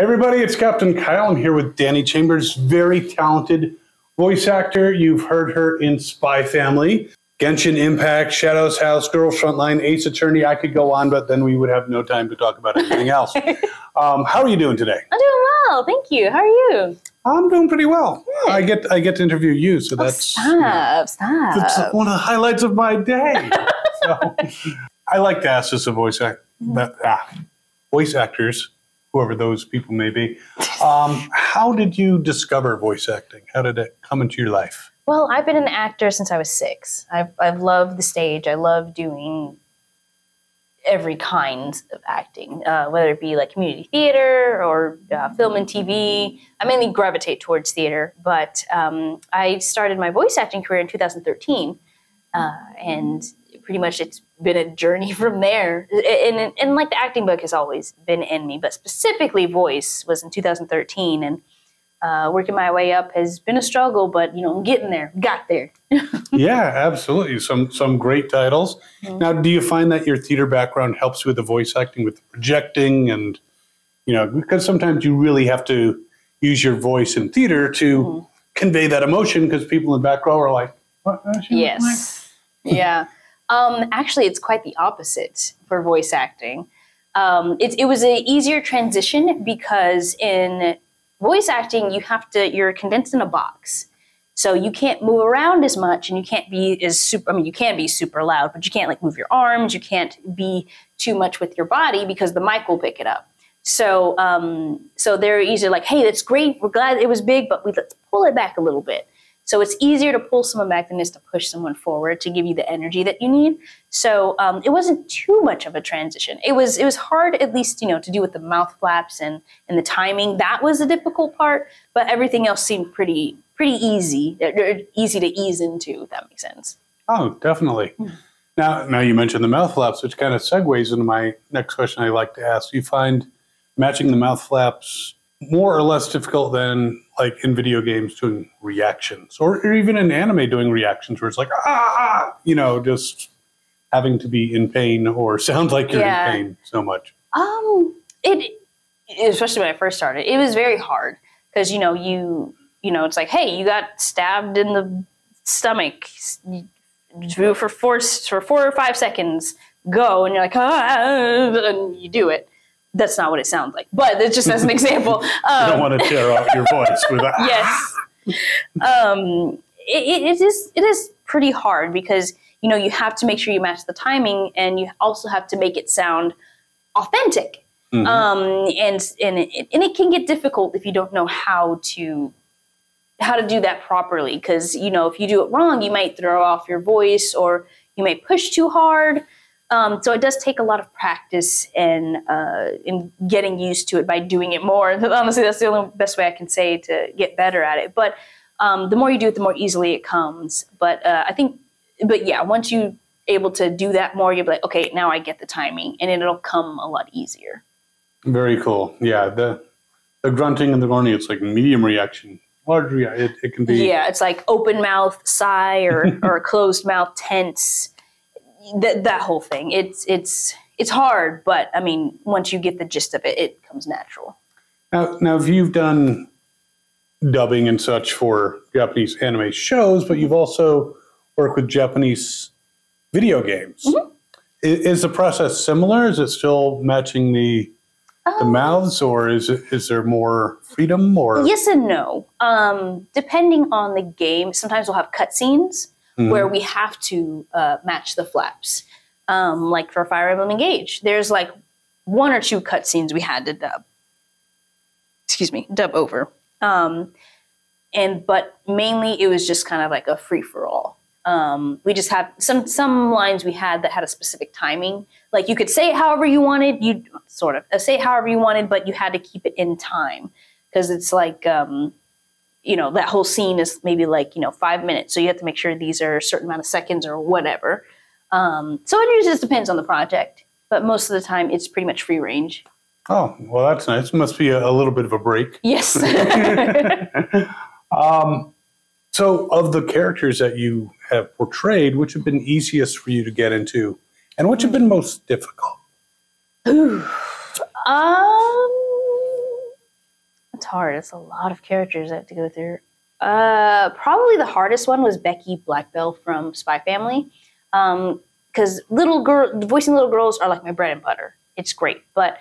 Everybody, it's Captain Kyle. I'm here with Danny Chambers, very talented voice actor. You've heard her in Spy Family, Genshin Impact, Shadows House, Girls Frontline, Ace Attorney. I could go on, but then we would have no time to talk about anything else. How are you doing today? I'm doing well, thank you. How are you? I'm doing pretty well. Good. I get to interview you, so that's Stop. that's one of the highlights of my day. So, I like to ask this of voice actors, whoever those people may be. How did you discover voice acting? How did it come into your life? Well, I've been an actor since I was 6. I've loved the stage. I love doing every kind of acting, whether it be like community theater or film and TV. I mainly gravitate towards theater, but I started my voice acting career in 2013, and pretty much it's been a journey from there. And like the acting bug has always been in me, but specifically voice was in 2013, and working my way up has been a struggle, but I'm getting there. Got there. Yeah, absolutely. Some great titles. Mm-hmm. Now, do you find that your theater background helps with the voice acting, with projecting, and because sometimes you really have to use your voice in theater to convey that emotion, because people in the back row are like, "What?" Yes. Yeah. Actually, it's quite the opposite for voice acting. It was an easier transition because in voice acting, you're condensed in a box. So you can't move around as much, and you can't be as super, you can be super loud, but you can't like move your arms. You can't be too much with your body because the mic will pick it up. So, so they're easier like, hey, that's great. We're glad it was big, but let's pull it back a little bit. So it's easier to pull someone back than it is to push someone forward to give you the energy that you need. So it wasn't too much of a transition. It was hard, at least, to do with the mouth flaps and the timing. That was the difficult part, but everything else seemed pretty easy to ease into, if that makes sense. Oh, definitely. Now you mentioned the mouth flaps, which kind of segues into my next question I like to ask. Do you find matching the mouth flaps more or less difficult than like in video games doing reactions, or even in anime doing reactions where it's like, just having to be in pain or sound like you're in pain so much? Especially when I first started, it was very hard because, it's like, hey, you got stabbed in the stomach, for 4 or 5 seconds, go, and you're like, and you do it. That's not what it sounds like, but it's just as an example. I don't want to tear out your voice with that. Yes. It is pretty hard because, you have to make sure you match the timing, and you also have to make it sound authentic. Mm-hmm. And it can get difficult if you don't know how to do that properly. Because, if you do it wrong, you might throw off your voice, or you may push too hard. So it does take a lot of practice and in getting used to it by doing it more. Honestly, that's the only best way I can say to get better at it. But the more you do it, the more easily it comes. But once you're able to do that more, you'll be like, okay, now I get the timing, and it'll come a lot easier. Very cool. Yeah, the grunting and the groaning, it's like medium reaction. Large reaction, it can be. Yeah, it's like open mouth sigh or closed mouth tense. That whole thing, it's hard, but I mean, once you get the gist of it, it comes natural. Now, if you've done dubbing and such for Japanese anime shows, but you've also worked with Japanese video games. Mm-hmm. Is the process similar? Is it still matching the mouths, or is there more freedom? Or yes and no. Depending on the game, sometimes we'll have cutscenes. Mm-hmm. Where we have to match the flaps. Like for Fire Emblem Engage, there's like 1 or 2 cutscenes we had to dub over. But mainly it was just kind of like a free-for-all. We just had some lines we had that had a specific timing. Like you could say it however you wanted, but you had to keep it in time. Because it's like... that whole scene is maybe like, 5 minutes. So you have to make sure these are a certain amount of seconds or whatever. So it just depends on the project. But most of the time, it's pretty much free range. Oh, well, that's nice. It must be a little bit of a break. Yes. So of the characters that you have portrayed, which have been easiest for you to get into, and which have been most difficult? hard. It's a lot of characters I have to go through. Probably the hardest one was Becky Blackbell from Spy Family. Because voicing little girls are like my bread and butter. It's great. But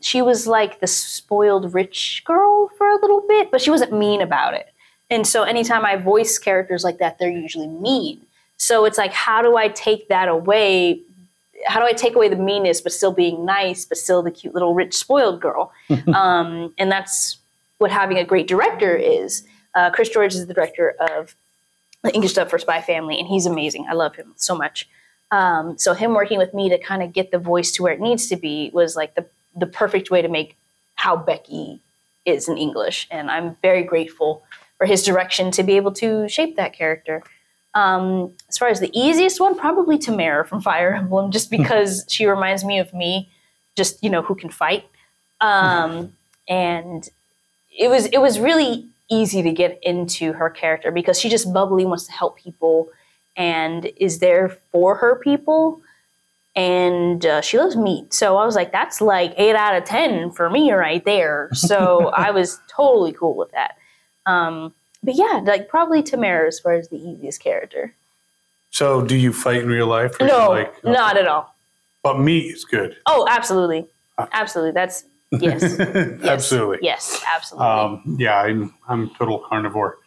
she was like the spoiled rich girl for a little bit, but she wasn't mean about it. And so anytime I voice characters like that, they're usually mean. So it's like, how do I take that away? How do I take away the meanness, but still being nice, but still the cute little rich spoiled girl? And that's what having a great director is. Chris George is the director of the English dub for Spy Family, and he's amazing. I love him so much. So him working with me to kind of get the voice to where it needs to be was like the perfect way to make how Becky is in English. And I'm very grateful for his direction to be able to shape that character. As far as the easiest one, probably Tamara from Fire Emblem, just because she reminds me of me, just, who can fight. And it was really easy to get into her character because she just bubbly, wants to help people and is there for her people. And she loves meat. So I was like, that's like 8 out of 10 for me right there. So I was totally cool with that. But yeah, like probably Tamara as far as the easiest character. So do you fight in real life? Or No, not at all. But meat is good. Oh, absolutely. Absolutely. That's, yes. Yes. Absolutely. Yes, absolutely. Yeah, I'm total carnivore.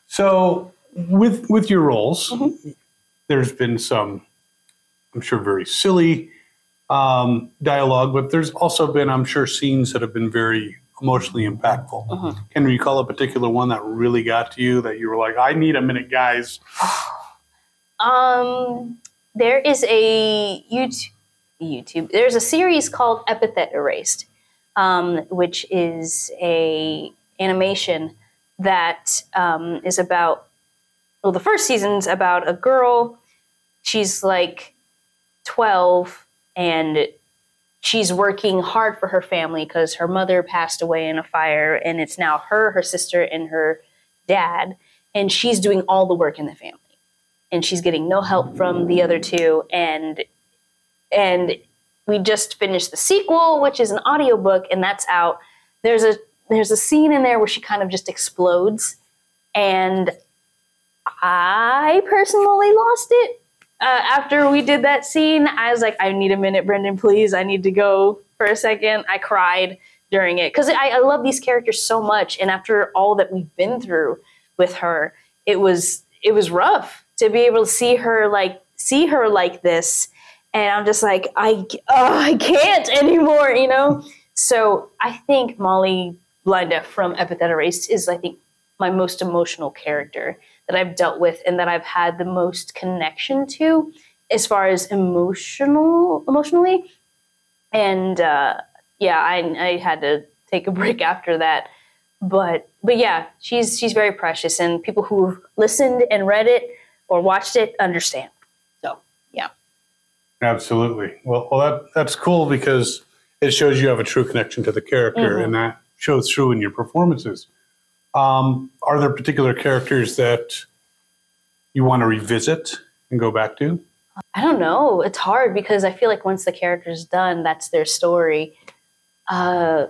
So with your roles, there's been some, I'm sure, very silly dialogue, but there's also been, I'm sure, scenes that have been very emotionally impactful. Can you recall a particular one that really got to you that you were like, I need a minute, guys? There is a YouTube. There's a series called Epithet Erased, which is a animation that is about, well, the first season's about a girl. She's like 12 and she's working hard for her family because her mother passed away in a fire, and it's now her sister, and her dad, and she's doing all the work in the family. And she's getting no help from the other two. And we just finished the sequel, which is an audiobook, and that's out. There's a scene in there where she kind of just explodes, and I personally lost it. After we did that scene, I was like, I need a minute, Brendan, please. I need to go for a second. I cried during it because I love these characters so much. And after all that we've been through with her, it was rough to be able to see her like this. And I'm just like, I can't anymore, So I think Molly Blinda from Epithet Erased is, I think, my most emotional character that I've dealt with and that I've had the most connection to as far as emotionally. And I had to take a break after that. But yeah, she's very precious, and people who've listened and read it or watched it understand. So yeah. Absolutely. Well, that's cool because it shows you have a true connection to the character, and that shows through in your performances. Are there particular characters that you want to revisit and go back to? I don't know. It's hard because I feel like once the character's done, that's their story. Oh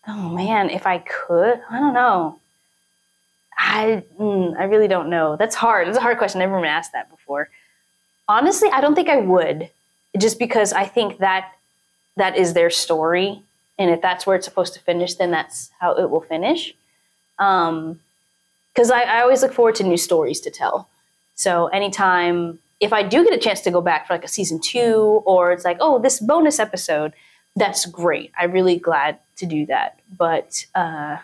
man, if I could, I don't know. I really don't know. That's hard. It's a hard question. I've never been asked that before. Honestly, I don't think I would, just because I think that is their story. And if that's where it's supposed to finish, then that's how it will finish. Because I always look forward to new stories to tell. So anytime, if I do get a chance to go back for like a season 2, or it's like, oh, this bonus episode, that's great. I'm really glad to do that. But I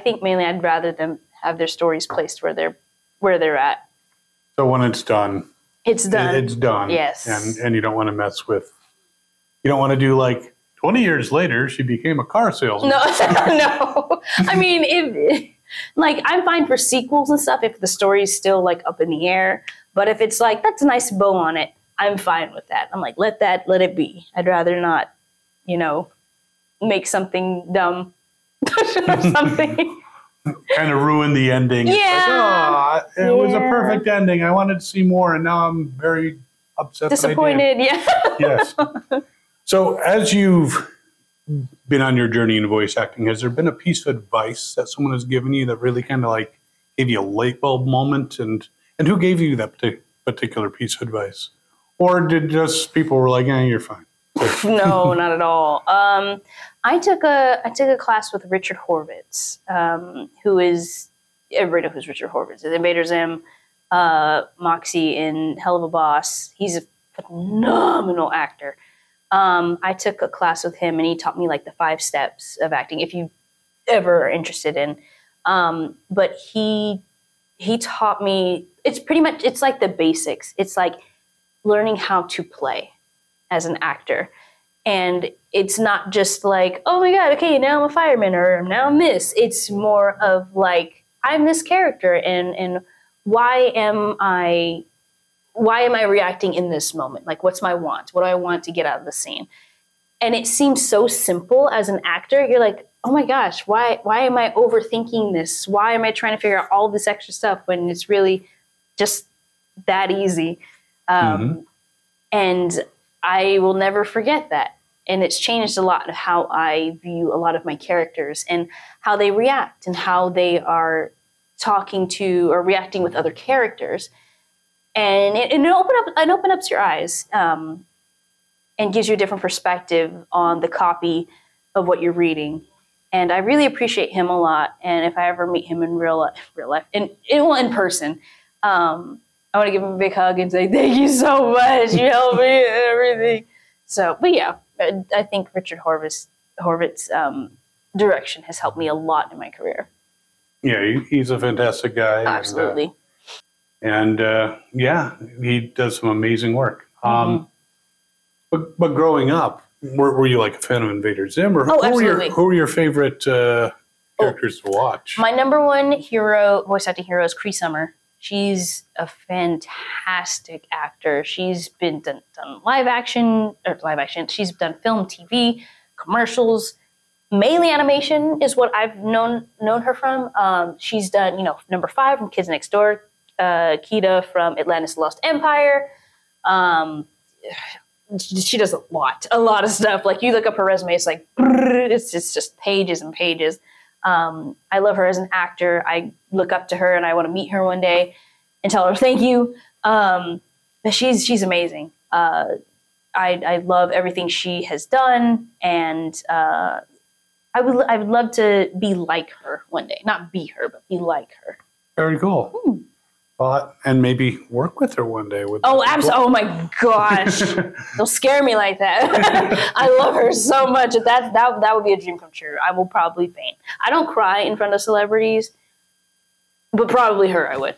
think mainly I'd rather them have their stories placed where they're at. So when it's done, it's done. It's done. Yes. And you don't want to mess with. You don't want to do like 20 years later she became a car salesman. No, no. I mean, I'm fine for sequels and stuff if the story's still like up in the air. But if it's like that's a nice bow on it, I'm fine with that. I'm like, let it be. I'd rather not, make something dumb or something. Kind of ruin the ending. Yeah. Like, it was a perfect ending. I wanted to see more, and now I'm very upset. Disappointed. Yeah. Yes. So as you've been on your journey in voice acting, has there been a piece of advice that someone has given you that really kind of like gave you a light bulb moment? And who gave you that particular piece of advice? Or did just people were like, you're fine? No, not at all. I took a class with Richard Horvitz, who is, everybody knows who's Richard Horvitz. Invader Zim, Moxie in Hell of a Boss. He's a phenomenal actor. I took a class with him, and he taught me like the 5 steps of acting, if you ever are interested in. But he taught me, it's like the basics. It's like learning how to play as an actor. And it's not just like, oh my God, okay, now I'm a fireman or now I'm this. It's more of like, I'm this character, and why am I reacting in this moment? Like, what's my want? What do I want to get out of the scene? And it seems so simple as an actor. You're like, oh my gosh, why am I overthinking this? Why am I trying to figure out all this extra stuff when it's really just that easy? And I will never forget that. And it's changed a lot of how I view a lot of my characters and how they react and how they are talking to or reacting with other characters. And it opens up your eyes and gives you a different perspective on the copy of what you're reading. And I really appreciate him a lot. And if I ever meet him in real life, in person, I want to give him a big hug and say, thank you so much. You helped me and everything. So, but yeah, I think Richard Horvitz's direction has helped me a lot in my career. Yeah, he's a fantastic guy. Absolutely. And yeah, he does some amazing work. But growing up, were you like a fan of Invader Zim? Or who were your favorite characters to watch? My number one voice acting hero is Cree Summer. She's a fantastic actor. She's been done live action. She's done film, TV, commercials. Mainly animation is what I've known her from. She's done, number 5 from Kids Next Door, Kida from Atlantis: The Lost Empire. She does a lot of stuff. Like, you look up her resume, it's like, it's just pages and pages. I love her as an actor. I look up to her and I want to meet her one day and tell her thank you. But she's amazing. I love everything she has done, and I would love to be like her one day. Not be her, but be like her. Very cool. Well, and maybe work with her one day. Absolutely. Oh my gosh. Don't scare me like that. I love her so much. That would be a dream come true. I will probably faint. I don't cry in front of celebrities, but probably her I would.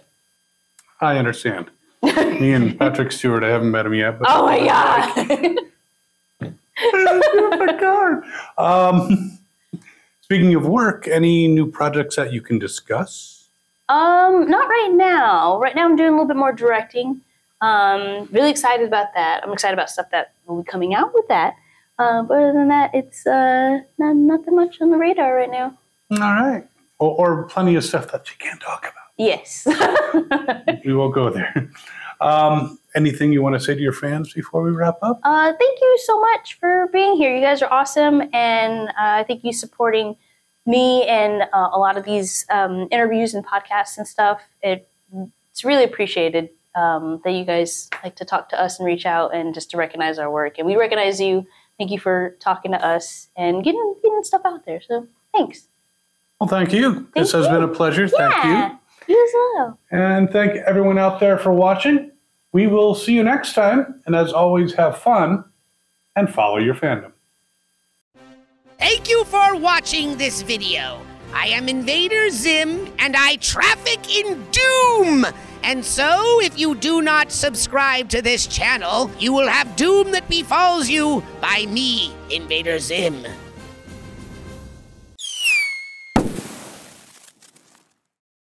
I understand. Me and Patrick Stewart, I haven't met him yet. But oh my God. Oh my God. Speaking of work, any new projects that you can discuss? Not right now. Right now I'm doing a little bit more directing. Really excited about that. I'm excited about stuff that will be coming out with that. But other than that, it's not that much on the radar right now. All right. Or plenty of stuff that you can't talk about. Yes. We won't go there. Anything you want to say to your fans before we wrap up? Thank you so much for being here. You guys are awesome, and I think you supporting me and a lot of these interviews and podcasts and stuff. It's really appreciated that you guys like to talk to us and reach out and just to recognize our work. And we recognize you. Thank you for talking to us and getting stuff out there. So thanks. Well, thank you. This has been a pleasure. Yeah, thank you. You as well. And thank everyone out there for watching. We will see you next time. And as always, have fun and follow your fandom. Thank you for watching this video. I am Invader Zim, and I traffic in doom. And so, if you do not subscribe to this channel, you will have doom that befalls you by me, Invader Zim.